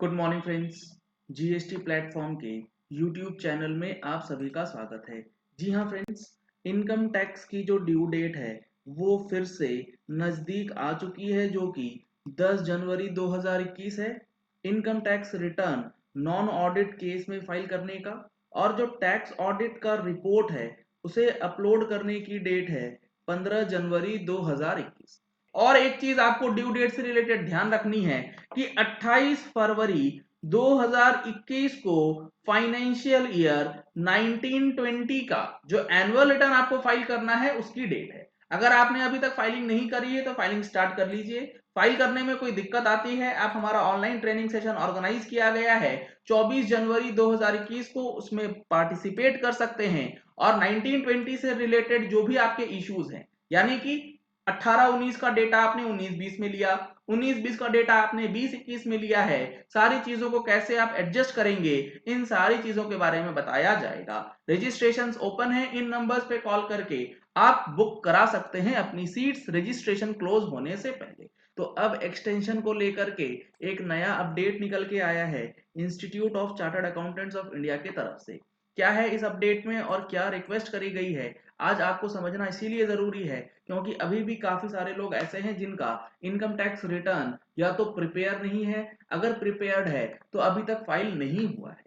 Good morning friends. GST platform के YouTube channel में आप सभी का स्वागत है। जी हाँ फ्रेंड्स, इनकम टैक्स की जो ड्यू डेट है वो फिर से नज़दीक आ चुकी है, जो कि 10 जनवरी 2021 है। Income tax return non audit case में फाइल करने का और जो टैक्स ऑडिट का रिपोर्ट है उसे अपलोड करने की डेट है 15 जनवरी 2021। और एक चीज आपको ड्यू डेट से रिलेटेड ध्यान रखनी है कि 28 फरवरी 2021 को फाइनेंशियल ईयर 1920 का जो एनुअल रिटर्न आपको फाइल करना है उसकी डेट है। अगर आपने अभी तक फाइलिंग नहीं करी है तो फाइलिंग स्टार्ट कर लीजिए। फाइल करने में कोई दिक्कत आती है, आप हमारा ऑनलाइन ट्रेनिंग सेशन ऑर्गेनाइज किया गया है 24 जनवरी 2021 को, उसमें पार्टिसिपेट कर सकते हैं और 1920 से रिलेटेड जो भी आपके इश्यूज हैं, यानी कि 18-19 का डेटा आपने 19-20 में लिया, 19-20 का डेटा आपने 20-21 में लिया है, सारी चीजों को कैसे आप एडजस्ट करेंगे इन सारी चीजों के बारे में बताया जाएगा। रजिस्ट्रेशंस ओपन है, इन नंबर्स पे कॉल करके आप बुक करा सकते हैं अपनी सीट्स रजिस्ट्रेशन क्लोज होने से पहले। तो अब एक्सटेंशन को लेकर के एक नया अपडेट निकल के आया है institute of chartered accountants of India की तरफ से। क्या है इस अपडेट में और क्या रिक्वेस्ट करी गई है, आज आपको समझना इसीलिए जरूरी है क्योंकि अभी भी काफी सारे लोग ऐसे हैं जिनका इनकम टैक्स रिटर्न या तो प्रिपेयर नहीं है, अगर प्रिपेयर्ड है तो अभी तक फाइल नहीं हुआ है।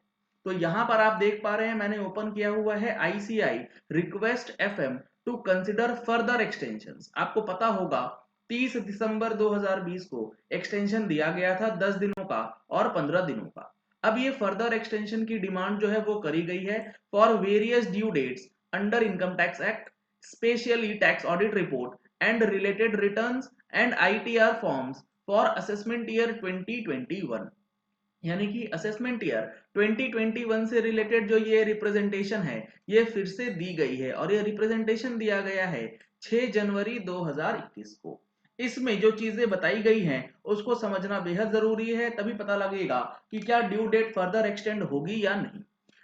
तो यहां पर आप देख पा रहे हैं मैंने ओपन किया हुआ है ICI request FM to consider further extensions. आपको पता होगा 30 दिसंबर 2020 को एक्सटेंशन दिया गया था 10 दिनों का और 15 दिनों का। अब ये फर्दर एक्सटेंशन की डिमांड जो है वो करी गई है for various due dates under income tax act, specially tax audit report and related returns and ITR forms for assessment year 2021। यानी कि असेसमेंट ईयर 2021 से रिलेटेड जो ये रिप्रेजेंटेशन है ये फिर से दी गई है और ये रिप्रेजेंटेशन दिया गया है 6 जनवरी 2021 को। इसमें जो चीजें बताई गई हैं उसको समझना बेहद जरूरी है, तभी पता लगेगा कि क्या ड्यू डेट फर्दर एक्सटेंड होगी या नहीं।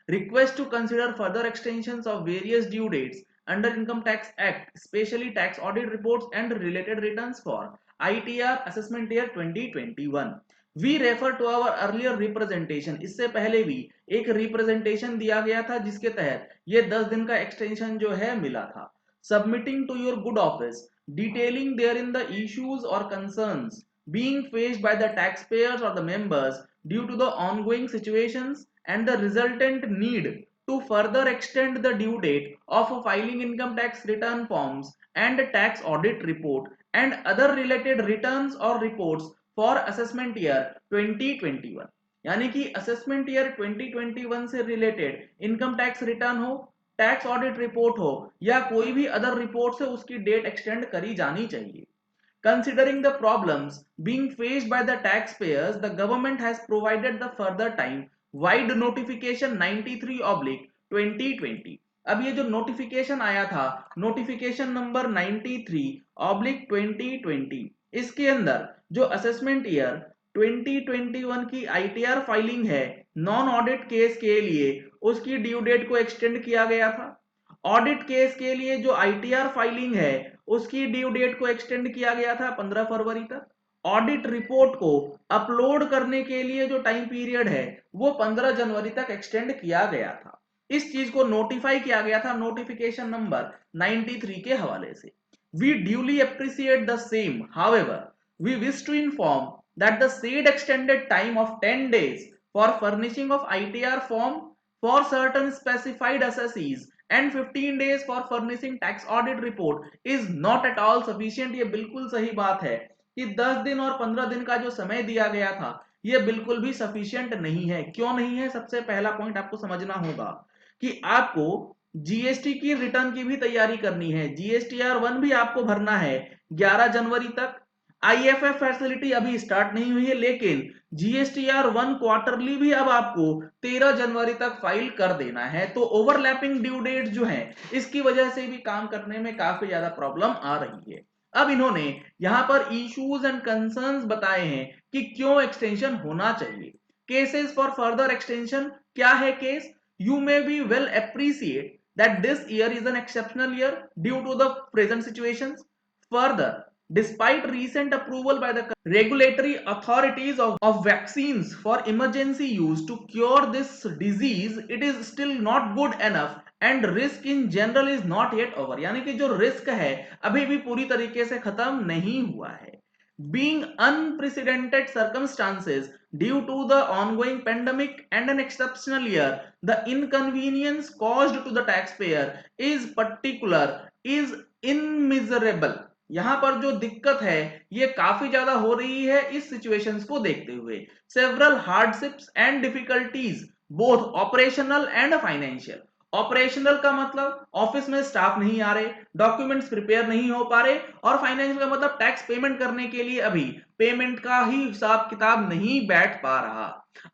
Request to consider further extensions of various due dates under Income Tax Act, especially tax audit reports and related returns for ITR assessment year 2021. We refer to our earlier representation. इससे पहले भी एक representation दिया गया था जिसके तहत ये 10 दिन का एक्सटेंशन जो है मिला था। Submitting to your good office, detailing therein the issues or concerns being faced by the taxpayers or the members due to the ongoing situations and the resultant need to further extend the due date of filing income tax return forms and tax audit report and other related returns or reports for assessment year 2021। यानी कि assessment year 2021 से related income tax return हो, tax audit report हो या कोई भी other report से उसकी डेट एक्सटेंड करी जानी चाहिए। Considering the problems being faced by the taxpayers, the government has provided the further time wide notification 93/2020। अब ये जो नोटिफिकेशन आया था, नोटिफिकेशन नंबर 93/2020, इसके अंदर जो असेसमेंट ईयर 2021 की आईटीआर फाइलिंग है नॉन ऑडिट केस के लिए, उसकी ड्यू डेट को एक्सटेंड किया गया था। ऑडिट केस के लिए जो आईटीआर फाइलिंग है उसकी ड्यू डेट को एक्सटेंड किया गया था 15 फरवरी तक। ऑडिट रिपोर्ट को अपलोड करने के लिए जो टाइम पीरियड है वो 15 जनवरी तक एक्सटेंड किया गया था। इस चीज को नोटिफाई किया गया था नोटिफिकेशन नंबर 93 के हवाले से। We duly appreciate the same, however we wish to inform that the said extended time of 10 days for furnishing of ITR form for certain specified assessees and 15 days for furnishing tax audit report is not at all sufficient। ये बिल्कुल सही बात है कि 10 दिन और 15 दिन का जो समय दिया गया था ये बिल्कुल भी सफिशिएंट नहीं है। क्यों नहीं है? सबसे पहला पॉइंट आपको समझना होगा कि आपको जीएसटी की रिटर्न की भी तैयारी करनी है। जीएसटीआर 1 भी आपको भरना है 11 जनवरी तक। आईएफएफ फैसिलिटी अभी स्टार्ट नहीं हुई है, लेकिन जीएसटीआर 1 क्वार्टरली भी अब आपको 13 जनवरी तक फाइल कर देना है। तो ओवरलैपिंग ड्यू डेट जो है इसकी वजह से भी काम करने में काफी ज्यादा प्रॉब्लम आ रही है। अब इन्होंने यहां पर इश्यूज एंड कंसर्न्स बताए हैं कि क्यों एक्सटेंशन होना चाहिए। केसेस फॉर फर्दर एक्सटेंशन, क्या है case? You may be well appreciate that this year is an exceptional year due to the present situations. Further, Despite recent approval by the regulatory authorities of vaccines for emergency use to cure this disease, it is still not good enough and risk in general is not yet over. यानी कि जो risk है अभी भी पूरी तरीके से खत्म नहीं हुआ है. Being unprecedented circumstances due to the ongoing pandemic and an exceptional year, the inconvenience caused to the taxpayer is immeasurable. यहां पर जो दिक्कत है ये काफी ज्यादा हो रही है इस सिचुएशंस को देखते हुए. Several hardships and difficulties, both operational and financial. Operational का मतलब ऑफिस में स्टाफ नहीं आ रहे, डॉक्यूमेंट्स प्रिपेयर नहीं हो पा रहे, और फाइनेंशियल का मतलब टैक्स पेमेंट करने के लिए अभी पेमेंट का ही हिसाब किताब नहीं बैठ पा रहा,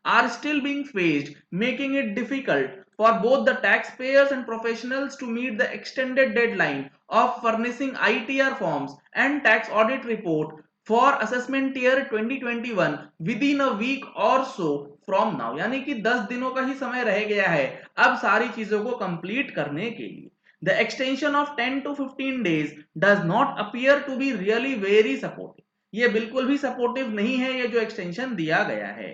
are still being faced, making it difficult for both the taxpayers and professionals to meet the extended deadline of furnishing ITR forms and tax audit report for assessment year 2021 within a week or so from now. यानी कि 10 दिनों का ही समय रह गया है अब सारी चीजों को कंप्लीट करने के लिए. The extension of 10 to 15 days does not appear to be really very supportive. ये बिल्कुल भी सपोर्टिव नहीं है ये जो एक्सटेंशन दिया गया है.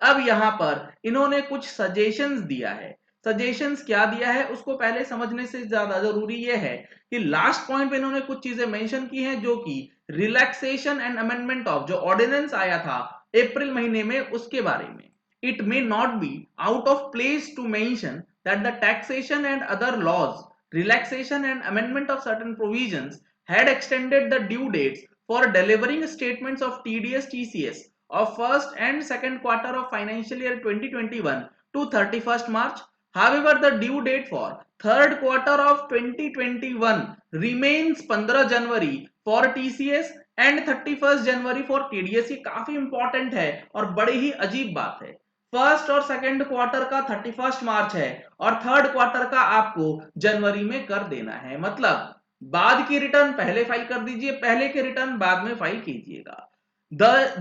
अब यहां पर इन्होंने कुछ सजेशंस दिया है. सजेशंस क्या दिया है उसको पहले समझने से ज्यादा जरूरी यह है कि लास्ट पॉइंट पे इन्होंने कुछ चीजें मेंशन की हैं जो कि रिलैक्सेशन एंड अमेंडमेंट ऑफ जो ऑर्डिनेंस आया था अप्रैल महीने में उसके बारे में. It may not be out of place to mention that the taxation and other laws relaxation and amendment of certain provisions had extended the due dates for delivering statements of TDS TCS of first and second quarter of financial year 2021 to 31st March. However, the due date for third quarter of 2021 remains 15 January for TCS and 31st January for TDS. ये काफी important है और बड़ी ही अजीब बात है. First और second quarter का 31 मार्च है और थर्ड क्वार्टर का आपको जनवरी में कर देना है. मतलब बाद की रिटर्न पहले फाइल कर दीजिए, पहले के रिटर्न बाद में फाइल कीजिएगा.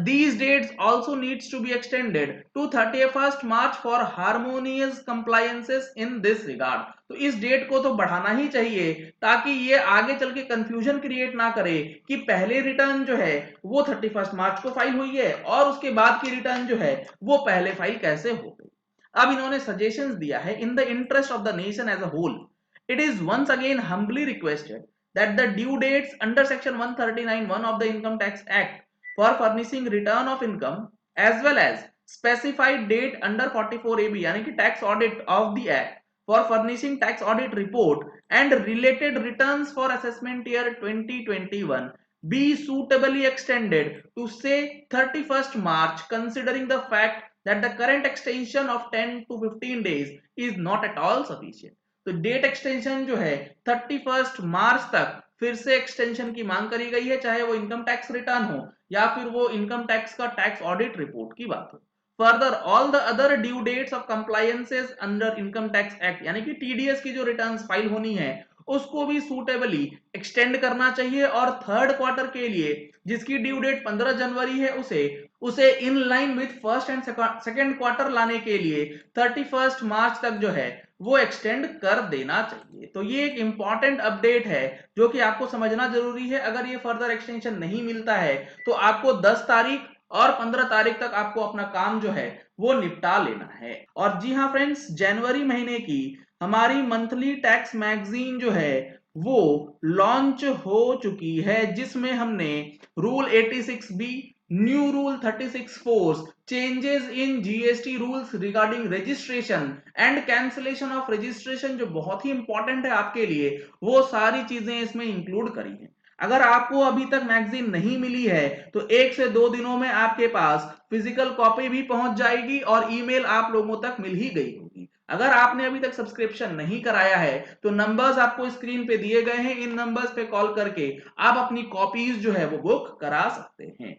These dates also needs to be extended to 31st March for harmonious compliances in this regard. तो इस डेट को तो बढ़ाना ही चाहिए ताकि ये आगे चल के कंफ्यूजन क्रिएट ना करे कि पहले रिटर्न जो है वो 31 मार्च को फाइल हुई है और उसके बाद की रिटर्न जो है वो पहले फाइल कैसे हो गई. अब इन्होंने सजेशंस दिया है in the interest of the nation as a whole. It is once again humbly requested that the due dates under section 139(1) of the Income Tax Act for furnishing return of income as well as specified date under 44AB यानी कि tax audit of the act for furnishing tax audit report and related returns for assessment year 2021 be suitably extended to say 31st March, considering the fact that the current extension of 10 to 15 days is not at all sufficient. तो date extension जो है 31 मार्च तक फिर से extension की मांग करी गई है, चाहे वो इनकम टैक्स रिटर्न हो या फिर वो इनकम टैक्स का टैक्स ऑडिट रिपोर्ट की बात हो. Further all the other due dates of compliances under income tax act यानी कि टीडीएस की जो रिटर्न्स फाइल होनी है उसको भी सूटेबली एक्सटेंड करना चाहिए और थर्ड क्वार्टर के लिए जिसकी ड्यू डेट 15 जनवरी है उसे in line with first and second quarter लाने के लिए 31 मार्च तक जो है वो एक्सटेंड कर देना चाहिए. तो ये एक इंपॉर्टेंट अपडेट है जो कि आपको समझना जरूरी है. अगर ये फर्दर एक्सटेंशन नहीं मिलता है तो आपको 10 तारीख और 15 तारीख तक आपको अपना काम जो है वो निपटा लेना है. और जी हाँ फ्रेंड्स, जनवरी महीने की हमारी मंथली टैक्स मैगजीन जो है वो लॉन्च हो चुकी है जिसमें हमने rule 86B, new rule 36 force, changes in GST rules regarding registration and cancellation of registration जो बहुत ही इंपॉर्टेंट है आपके लिए, वो सारी चीजें इसमें इंक्लूड करी हैं. अगर आपको अभी तक मैगजीन नहीं मिली है तो 1 से 2 दिनों में आपके पास फिजिकल कॉपी भी पहुंच जाएगी और ईमेल आप लोगों तक मिल ही गई होगी. अगर आपने अभी तक सब्सक्रिप्शन नहीं कराया है तो नंबर्स आपको स्क्रीन पे दिए गए हैं, इन नंबर्स पे कॉल करके आप अपनी कॉपीज जो है वो बुक करा सकते हैं.